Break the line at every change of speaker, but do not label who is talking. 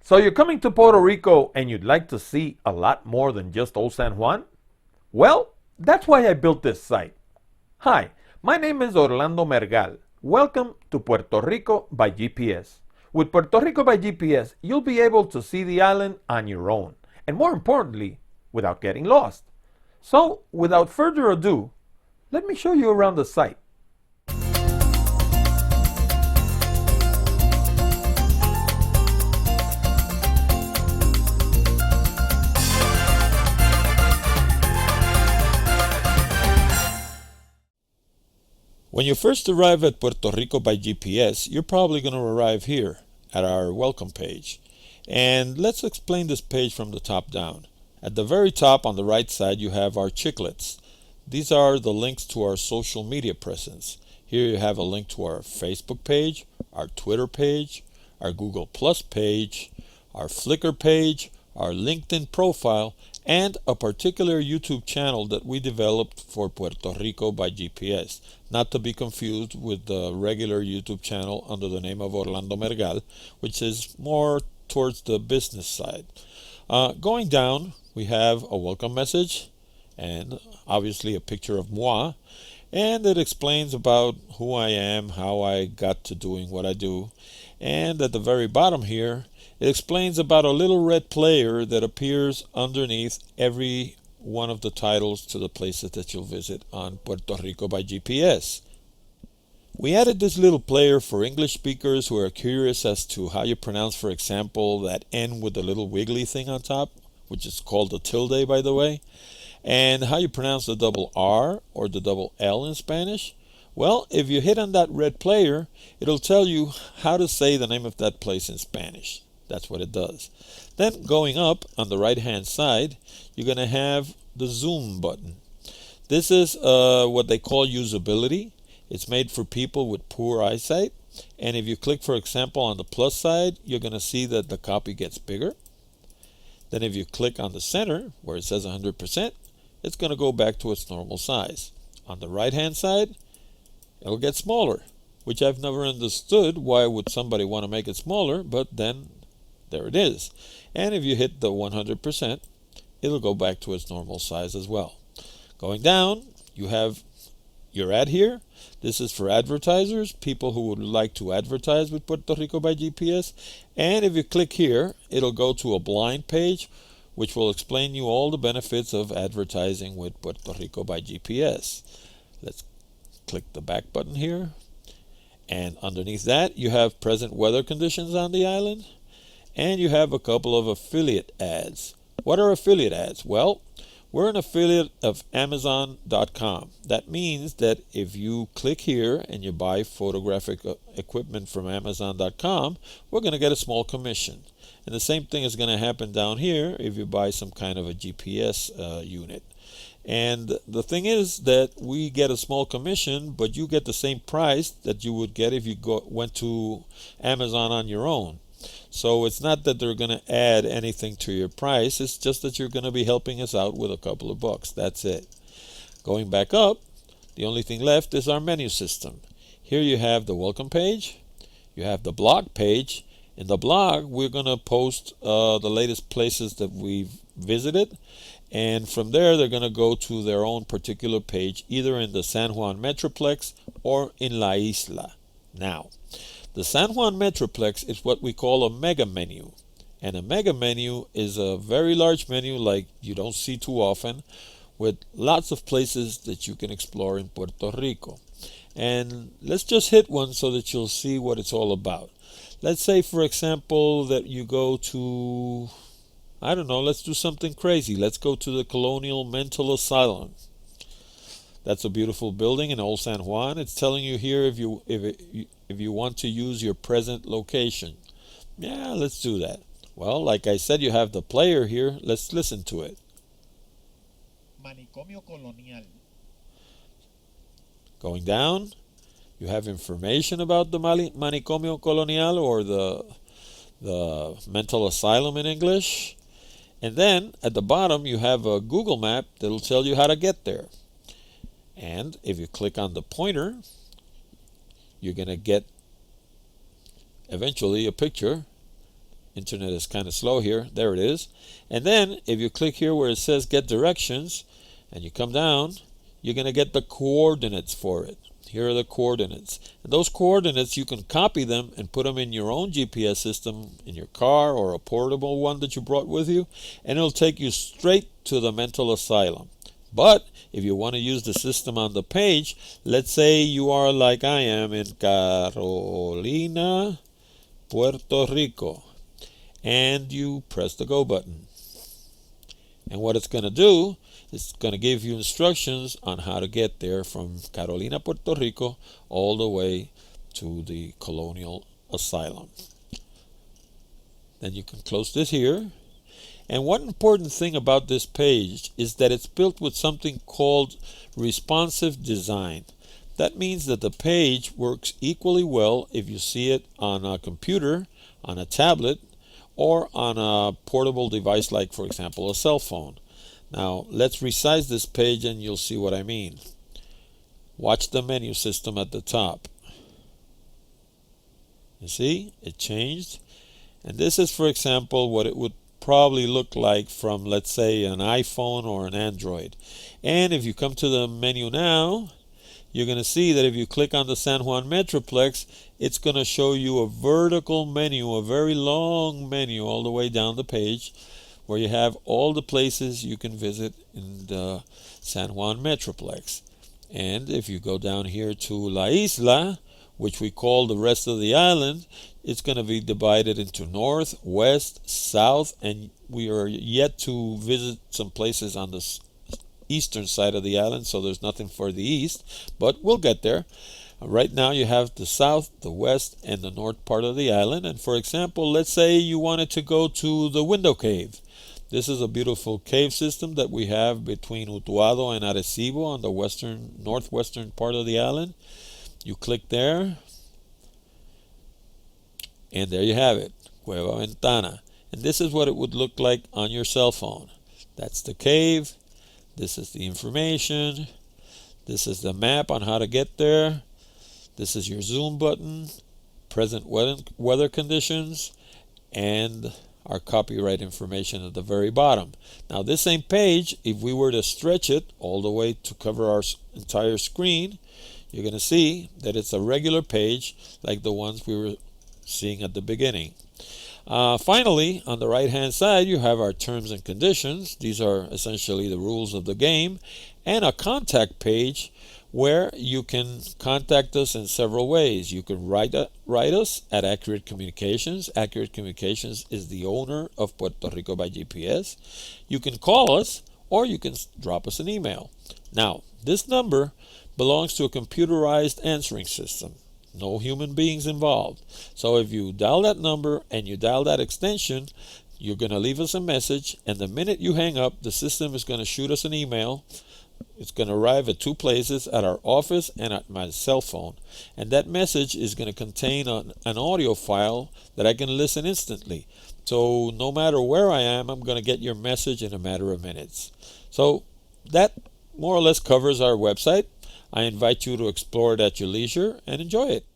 So you're coming to Puerto Rico and you'd like to see a lot more than just Old San Juan? Well, that's why I built this site. Hi, my name is Orlando Mergal. Welcome to Puerto Rico by GPS. With Puerto Rico by GPS, you'll be able to see the island on your own, and more importantly, without getting lost. So, without further ado, let me show you around the site. When you first arrive at Puerto Rico by GPS, you're probably going to arrive here at our welcome page. And let's explain this page from the top down. At the very top on the right side, you have our chiclets. These are the links to our social media presence. Here you have a link to our Facebook page, our Twitter page, our Google Plus page, our Flickr page, our LinkedIn profile, and a particular YouTube channel that we developed for Puerto Rico by GPS, not to be confused with the regular YouTube channel under the name of Orlando Mergal, which is more towards the business side. Going down, we have a welcome message and obviously a picture of moi, and it explains about who I am, how I got to doing what I do. And at the very bottom here, it explains about a little red player that appears underneath every one of the titles to the places that you'll visit on Puerto Rico by GPS. We added this little player for English speakers who are curious as to how you pronounce, for example, that N with the little wiggly thing on top, which is called a tilde, by the way, and how you pronounce the double R or the double L in Spanish. Well, if you hit on that red player, it'll tell you how to say the name of that place in Spanish. That's what it does. Then going up on the right hand side, you're going to have the zoom button. This is what they call usability. It's made for people with poor eyesight. And if you click, for example, on the plus side, you're going to see that the copy gets bigger. Then if you click on the center, where it says 100%, it's going to go back to its normal size. On the right hand side, it'll get smaller, which I've never understood. Why would somebody want to make it smaller? But then there it is. And if you hit the 100%, it'll go back to its normal size as well. Going down, you have your ad here. This is for advertisers, people who would like to advertise with Puerto Rico by GPS. And if you click here, it'll go to a blind page, which will explain you all the benefits of advertising with Puerto Rico by GPS. Let's click the back button here. And underneath that, you have present weather conditions on the island. And you have a couple of affiliate ads. What are affiliate ads? Well, we're an affiliate of Amazon.com. That means that if you click here and you buy photographic equipment from Amazon.com, we're going to get a small commission. And the same thing is going to happen down here if you buy some kind of a GPS unit. And the thing is that we get a small commission, but you get the same price that you would get if you went to Amazon on your own. So it's not that they're going to add anything to your price, it's just that you're going to be helping us out with a couple of bucks. That's it. Going back up, the only thing left is our menu system. Here you have the welcome page, you have the blog page. In the blog, we're going to post the latest places that we've visited, and from there they're going to go to their own particular page, either in the San Juan Metroplex or in La Isla. Now, the San Juan Metroplex is what we call a mega menu. And a mega menu is a very large menu like you don't see too often, with lots of places that you can explore in Puerto Rico. And let's just hit one so that you'll see what it's all about. Let's say, for example, that you go to, I don't know, let's do something crazy. Let's go to the Colonial Mental Asylum. That's a beautiful building in Old San Juan. It's telling you here if you want to use your present location. Yeah, let's do that. Well, like I said, you have the player here. Let's listen to it.
Manicomio Colonial.
Going down, you have information about the Manicomio Colonial, or the mental asylum in English. And then at the bottom, you have a Google map that'll tell you how to get there. And if you click on the pointer, you're going to get eventually a picture Internet is kind of slow here. There it is. And then if you click here where it says get directions and you come down, you're going to get the coordinates for it. Here are the coordinates. And those coordinates, you can copy them and put them in your own GPS system in your car or a portable one that you brought with you, and it'll take you straight to the mental asylum. But if you want to use the system on the page, let's say you are like I am in Carolina, Puerto Rico, and you press the go button. And what it's going to do, it's going to give you instructions on how to get there from Carolina, Puerto Rico, all the way to the Colonial Asylum. Then you can close this here. And one important thing about this page is that it's built with something called responsive design. That means that the page works equally well if you see it on a computer, on a tablet, or on a portable device like, for example, a cell phone. Now, let's resize this page and you'll see what I mean. Watch the menu system at the top. You see, it changed. And this is, for example, what it would probably look like from, let's say, an iPhone or an Android. And if you come to the menu now, you're going to see that if you click on the San Juan Metroplex, it's going to show you a vertical menu, a very long menu all the way down the page, where you have all the places you can visit in the San Juan Metroplex. And if you go down here to La Isla, which we call the rest of the island, it's going to be divided into north, west, south, and we are yet to visit some places on the eastern side of the island, so there's nothing for the east, but we'll get there. Right now you have the south, the west, and the north part of the island. And for example, let's say you wanted to go to the Window Cave. This is a beautiful cave system that we have between Utuado and Arecibo on the northwestern part of the island. You click there, and there you have it, Cueva Ventana. And this is what it would look like on your cell phone. That's the cave. This is the information. This is the map on how to get there. This is your zoom button, present weather conditions, and our copyright information at the very bottom. Now this same page, if we were to stretch it all the way to cover our entire screen, you're going to see that it's a regular page like the ones we were seeing at the beginning. Finally, on the right hand side, you have our terms and conditions. These are essentially the rules of the game, and a contact page where you can contact us in several ways. You can write us at Accurate Communications. Accurate Communications is the owner of Puerto Rico by GPS. You can call us, or you can drop us an email. Now, this number belongs to a computerized answering system. No human beings involved. So if you dial that number and you dial that extension, you're going to leave us a message, and the minute you hang up, the system is going to shoot us an email. It's going to arrive at two places, at our office and at my cell phone. And that message is going to contain an audio file that I can listen instantly. So no matter where I am, I'm going to get your message in a matter of minutes. So that more or less covers our website. I invite you to explore it at your leisure and enjoy it.